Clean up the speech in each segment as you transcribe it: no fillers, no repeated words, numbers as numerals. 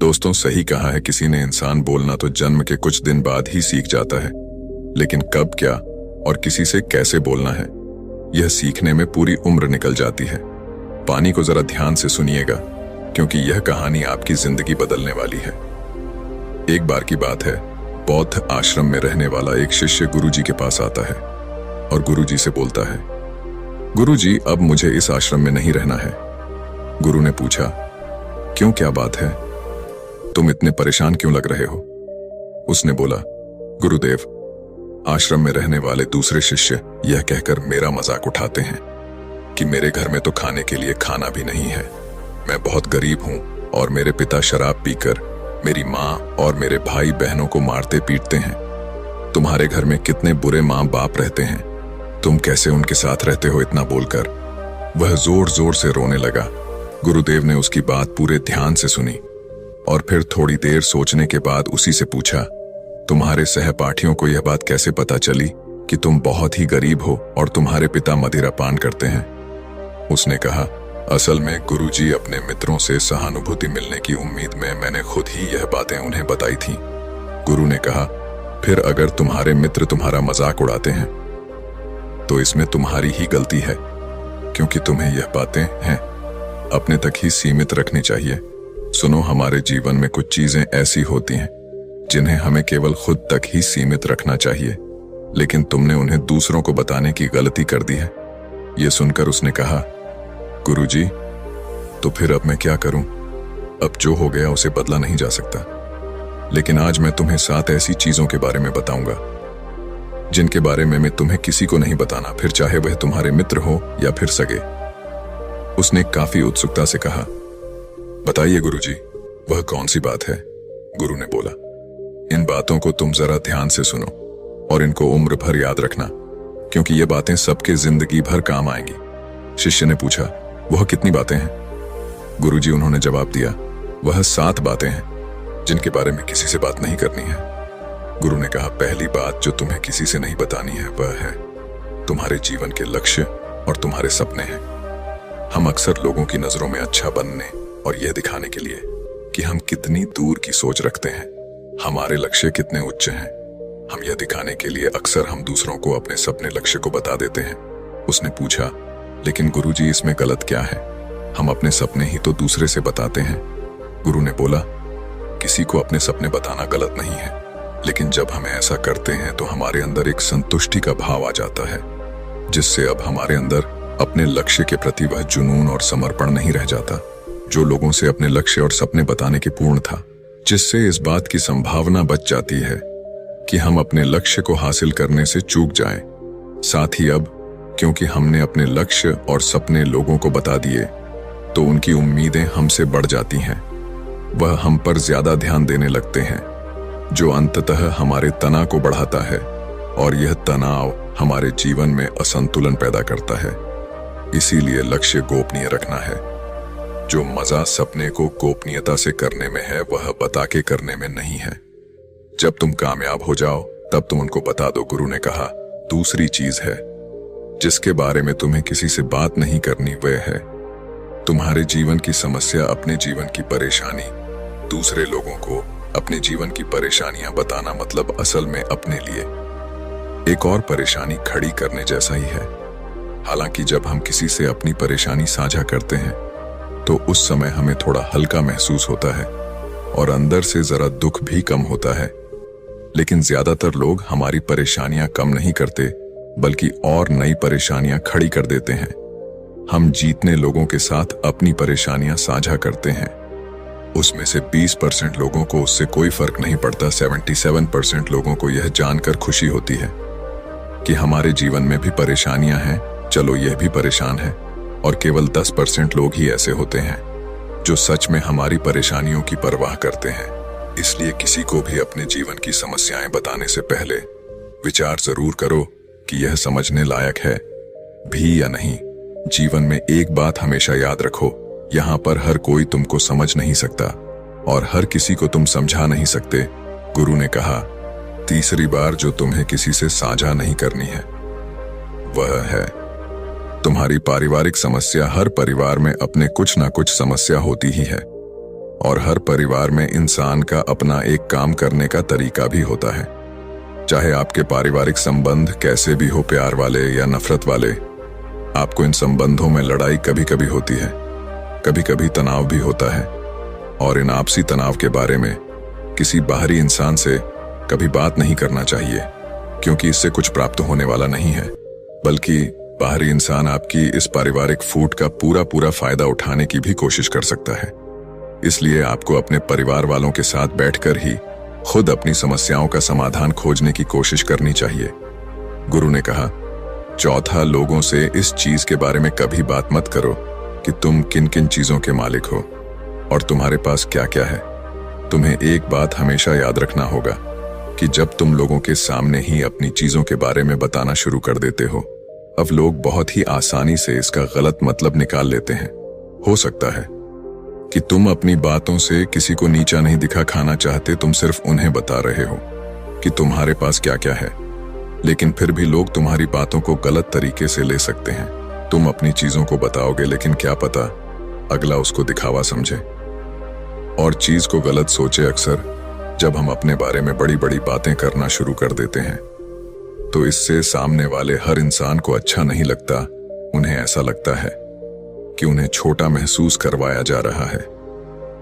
दोस्तों, सही कहा है किसी ने, इंसान बोलना तो जन्म के कुछ दिन बाद ही सीख जाता है, लेकिन कब, क्या और किसी से कैसे बोलना है, यह सीखने में पूरी उम्र निकल जाती है। पानी को जरा ध्यान से सुनिएगा, क्योंकि यह कहानी आपकी जिंदगी बदलने वाली है। एक बार की बात है, बौद्ध आश्रम में रहने वाला एक शिष्य गुरुजी के पास आता है और गुरुजी से बोलता है, गुरुजी, अब मुझे इस आश्रम में नहीं रहना है। गुरु ने पूछा, क्यों, क्या बात है, तुम इतने परेशान क्यों लग रहे हो? उसने बोला, गुरुदेव, आश्रम में रहने वाले दूसरे शिष्य यह कहकर मेरा मजाक उठाते हैं कि मेरे घर में तो खाने के लिए खाना भी नहीं है। मैं बहुत गरीब हूं और मेरे पिता शराब पीकर मेरी माँ और मेरे भाई बहनों को मारते पीटते हैं। तुम्हारे घर में कितने बुरे माँ बाप रहते हैं, तुम कैसे उनके साथ रहते हो? इतना बोलकर वह जोर जोर से रोने लगा। गुरुदेव ने उसकी बात पूरे ध्यान से सुनी और फिर थोड़ी देर सोचने के बाद उसी से पूछा, तुम्हारे सहपाठियों को यह बात कैसे पता चली कि तुम बहुत ही गरीब हो और तुम्हारे पिता मदिरा पान करते हैं? उसने कहा, असल में गुरुजी, अपने मित्रों से सहानुभूति मिलने की उम्मीद में मैंने खुद ही यह बातें उन्हें बताई थी। गुरु ने कहा, फिर अगर तुम्हारे मित्र तुम्हारा मजाक उड़ाते हैं तो इसमें तुम्हारी ही गलती है, क्योंकि तुम्हें यह बातें हैं अपने तक ही सीमित रखनी चाहिए। सुनो, हमारे जीवन में कुछ चीजें ऐसी होती हैं जिन्हें हमें केवल खुद तक ही सीमित रखना चाहिए, लेकिन तुमने उन्हें दूसरों को बताने की गलती कर दी है। यह सुनकर उसने कहा, गुरुजी, तो फिर अब मैं क्या करूं? अब जो हो गया उसे बदला नहीं जा सकता, लेकिन आज मैं तुम्हें 7 ऐसी चीजों के बारे में बताऊंगा जिनके बारे में मैं तुम्हें किसी को नहीं बताना, फिर चाहे वह तुम्हारे मित्र हो या फिर सगे। उसने काफी उत्सुकता से कहा, बताइए गुरुजी, वह कौन सी बात है? गुरु ने बोला, इन बातों को तुम जरा ध्यान से सुनो और इनको उम्र भर याद रखना, क्योंकि ये बातें सबके जिंदगी भर काम आएंगी। शिष्य ने पूछा, वह कितनी बातें हैं? गुरुजी, उन्होंने जवाब दिया, वह 7 बातें हैं जिनके बारे में किसी से बात नहीं करनी है। गुरु ने कहा, पहली बात जो तुम्हें किसी से नहीं बतानी है वह है तुम्हारे जीवन के लक्ष्य और तुम्हारे सपने हैं। हम अक्सर लोगों की नजरों में अच्छा बनने और यह दिखाने के लिए कि हम कितनी दूर की सोच रखते हैं, हमारे लक्ष्य कितने उच्च हैं, हम यह दिखाने के लिए अक्सर हम दूसरों को अपने सपने लक्ष्य को बता देते हैं। उसने पूछा, लेकिन गुरुजी, इसमें गलत क्या है? हम अपने सपने ही तो दूसरे से बताते हैं। गुरु ने बोला, किसी को अपने सपने बताना गलत नहीं है, लेकिन जब हम ऐसा करते हैं तो हमारे अंदर एक संतुष्टि का भाव आ जाता है, जिससे अब हमारे अंदर अपने लक्ष्य के प्रति वह जुनून और समर्पण नहीं रह जाता जो लोगों से अपने लक्ष्य और सपने बताने के पूर्ण था, जिससे इस बात की संभावना बच जाती है कि हम अपने लक्ष्य को हासिल करने से चूक जाएं। साथ ही अब क्योंकि हमने अपने लक्ष्य और सपने लोगों को बता दिए, तो उनकी उम्मीदें हमसे बढ़ जाती हैं। वह हम पर ज्यादा ध्यान देने लगते हैं, जो अंततः हमारे तनाव को बढ़ाता है, और यह तनाव हमारे जीवन में असंतुलन पैदा करता है। इसीलिए लक्ष्य गोपनीय रखना है। जो मजा सपने को गोपनीयता से करने में है, वह बता के करने में नहीं है। जब तुम कामयाब हो जाओ तब तुम उनको बता दो। गुरु ने कहा, दूसरी चीज है जिसके बारे में तुम्हें किसी से बात नहीं करनी, वह है तुम्हारे जीवन की समस्या, अपने जीवन की परेशानी। दूसरे लोगों को अपने जीवन की परेशानियां बताना मतलब असल में अपने लिए एक और परेशानी खड़ी करने जैसा ही है। हालांकि जब हम किसी से अपनी परेशानी साझा करते हैं तो उस समय हमें थोड़ा हल्का महसूस होता है और अंदर से जरा दुख भी कम होता है, लेकिन ज्यादातर लोग हमारी परेशानियां कम नहीं करते, बल्कि और नई परेशानियां खड़ी कर देते हैं। हम जीतने लोगों के साथ अपनी परेशानियां साझा करते हैं। उसमें से 20% लोगों को उससे कोई फर्क नहीं पड़ता। 77% लोगों को यह जानकर खुशी होती है कि हमारे जीवन में भी परेशानियां हैं, चलो यह भी परेशान है। और केवल 10% लोग ही ऐसे होते हैं जो सच में हमारी परेशानियों की परवाह करते हैं। इसलिए किसी को भी अपने जीवन की समस्याएं बताने से पहले विचार जरूर करो कि यह समझने लायक है भी या नहीं। जीवन में एक बात हमेशा याद रखो, यहाँ पर हर कोई तुमको समझ नहीं सकता और हर किसी को तुम समझा नहीं सकते। गुरु ने कहा, तीसरी बार जो तुम्हें किसी से साझा नहीं करनी है वह है तुम्हारी पारिवारिक समस्या। हर परिवार में अपने कुछ ना कुछ समस्या होती ही है और हर परिवार में इंसान का अपना एक काम करने का तरीका भी होता है। चाहे आपके पारिवारिक संबंध कैसे भी हो, प्यार वाले या नफरत वाले, आपको इन संबंधों में लड़ाई कभी कभी होती है, कभी कभी तनाव भी होता है। और इन आपसी तनाव के बारे में किसी बाहरी इंसान से कभी बात नहीं करना चाहिए, क्योंकि इससे कुछ प्राप्त होने वाला नहीं है, बल्कि बाहरी इंसान आपकी इस पारिवारिक फूट का पूरा फायदा उठाने की भी कोशिश कर सकता है। इसलिए आपको अपने परिवार वालों के साथ बैठकर ही खुद अपनी समस्याओं का समाधान खोजने की कोशिश करनी चाहिए। गुरु ने कहा, चौथा, लोगों से इस चीज के बारे में कभी बात मत करो कि तुम किन किन चीजों के मालिक हो और तुम्हारे पास क्या क्या है। तुम्हें एक बात हमेशा याद रखना होगा कि जब तुम लोगों के सामने ही अपनी चीजों के बारे में बताना शुरू कर देते हो, अब लोग बहुत ही आसानी से इसका गलत मतलब निकाल लेते हैं। हो सकता है कि तुम अपनी बातों से किसी को नीचा नहीं दिखा खाना चाहते, तुम सिर्फ उन्हें बता रहे हो कि तुम्हारे पास क्या क्या है, लेकिन फिर भी लोग तुम्हारी बातों को गलत तरीके से ले सकते हैं। तुम अपनी चीजों को बताओगे, लेकिन क्या पता अगला उसको दिखावा समझे और चीज को गलत सोचे। अक्सर जब हम अपने बारे में बड़ी बड़ी बातें करना शुरू कर देते हैं, तो इससे सामने वाले हर इंसान को अच्छा नहीं लगता। उन्हें ऐसा लगता है कि उन्हें छोटा महसूस करवाया जा रहा है।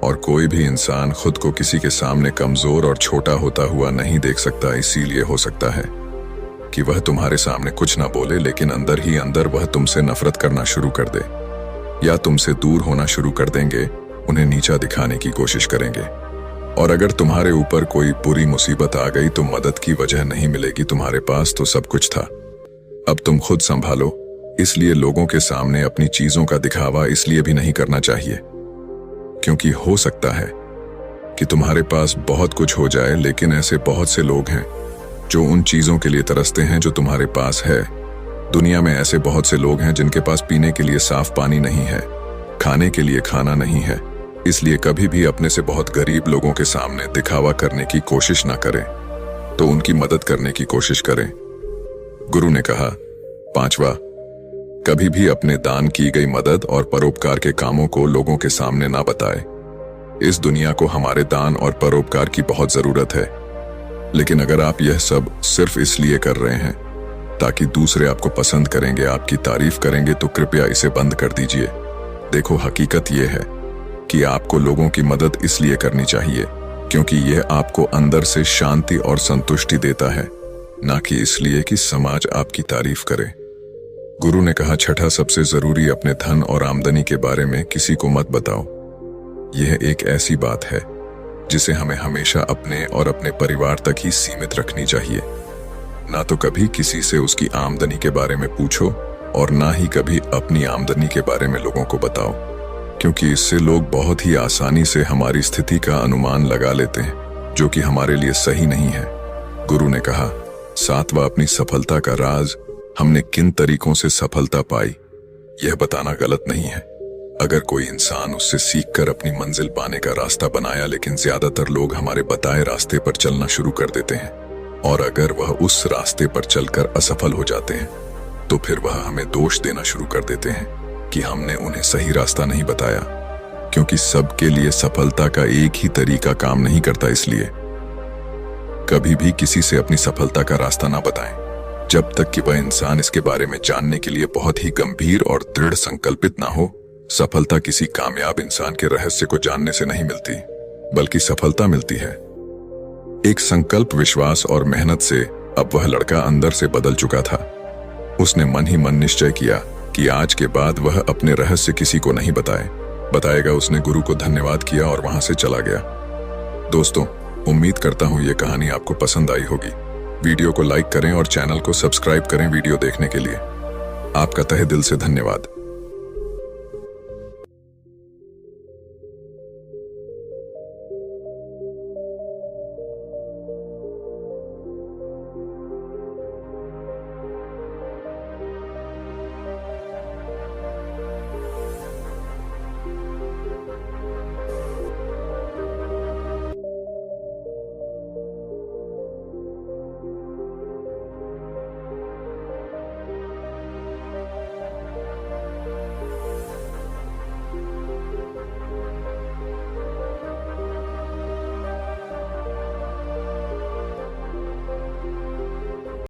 और कोई भी इंसान खुद को किसी के सामने कमजोर और छोटा होता हुआ नहीं देख सकता। इसीलिए हो सकता है कि वह तुम्हारे सामने कुछ ना बोले, लेकिन अंदर ही अंदर वह तुमसे नफरत करना शुरू कर दे या तुमसे दूर होना शुरू कर देंगे, उन्हें नीचा दिखाने की कोशिश करेंगे। और अगर तुम्हारे ऊपर कोई बुरी मुसीबत आ गई तो मदद की वजह नहीं मिलेगी, तुम्हारे पास तो सब कुछ था। अब तुम खुद संभालो। इसलिए लोगों के सामने अपनी चीजों का दिखावा इसलिए भी नहीं करना चाहिए क्योंकि हो सकता है कि तुम्हारे पास बहुत कुछ हो जाए, लेकिन ऐसे बहुत से लोग हैं जो उन चीजों के लिए तरसते हैं जो तुम्हारे पास है। दुनिया में ऐसे बहुत से लोग हैं जिनके पास पीने के लिए साफ पानी नहीं है, खाने के लिए खाना नहीं है। इसलिए कभी भी अपने से बहुत गरीब लोगों के सामने दिखावा करने की कोशिश ना करें, तो उनकी मदद करने की कोशिश करें। गुरु ने कहा, पांचवा, कभी भी अपने दान की गई मदद और परोपकार के कामों को लोगों के सामने ना बताएं। इस दुनिया को हमारे दान और परोपकार की बहुत जरूरत है, लेकिन अगर आप यह सब सिर्फ इसलिए कर रहे हैं ताकि दूसरे आपको पसंद करेंगे, आपकी तारीफ करेंगे, तो कृपया इसे बंद कर दीजिए। देखो, हकीकत यह है कि आपको लोगों की मदद इसलिए करनी चाहिए क्योंकि यह आपको अंदर से शांति और संतुष्टि देता है, ना कि इसलिए कि समाज आपकी तारीफ करे। गुरु ने कहा, छठा, सबसे जरूरी, अपने धन और आमदनी के बारे में किसी को मत बताओ। यह एक ऐसी बात है जिसे हमें हमेशा अपने और अपने परिवार तक ही सीमित रखनी चाहिए। ना तो कभी किसी से उसकी आमदनी के बारे में पूछो और ना ही कभी अपनी आमदनी के बारे में लोगों को बताओ, क्योंकि इससे लोग बहुत ही आसानी से हमारी स्थिति का अनुमान लगा लेते हैं, जो कि हमारे लिए सही नहीं है। गुरु ने कहा, सातवां, अपनी सफलता का राज, हमने किन तरीकों से सफलता पाई यह बताना गलत नहीं है। अगर कोई इंसान उससे सीखकर अपनी मंजिल पाने का रास्ता बनाया, लेकिन ज्यादातर लोग हमारे बताए रास्ते पर चलना शुरू कर देते हैं, और अगर वह उस रास्ते पर चलकर असफल हो जाते हैं तो फिर वह हमें दोष देना शुरू कर देते हैं कि हमने उन्हें सही रास्ता नहीं बताया, क्योंकि सबके लिए सफलता का एक ही तरीका काम नहीं करता। इसलिए कभी भी किसी से अपनी सफलता का रास्ता ना बताएं जब तक कि वह इंसान इसके बारे में जानने के लिए बहुत ही गंभीर और दृढ़ संकल्पित ना हो। सफलता किसी कामयाब इंसान के रहस्य को जानने से नहीं मिलती, बल्कि सफलता मिलती है एक संकल्प, विश्वास और मेहनत से। अब वह लड़का अंदर से बदल चुका था। उसने मन ही मन निश्चय किया कि आज के बाद वह अपने रहस्य किसी को नहीं बताएगा। उसने गुरु को धन्यवाद किया और वहां से चला गया। दोस्तों, उम्मीद करता हूं यह कहानी आपको पसंद आई होगी। वीडियो को लाइक करें और चैनल को सब्सक्राइब करें वीडियो देखने के लिए। आपका तहे दिल से धन्यवाद।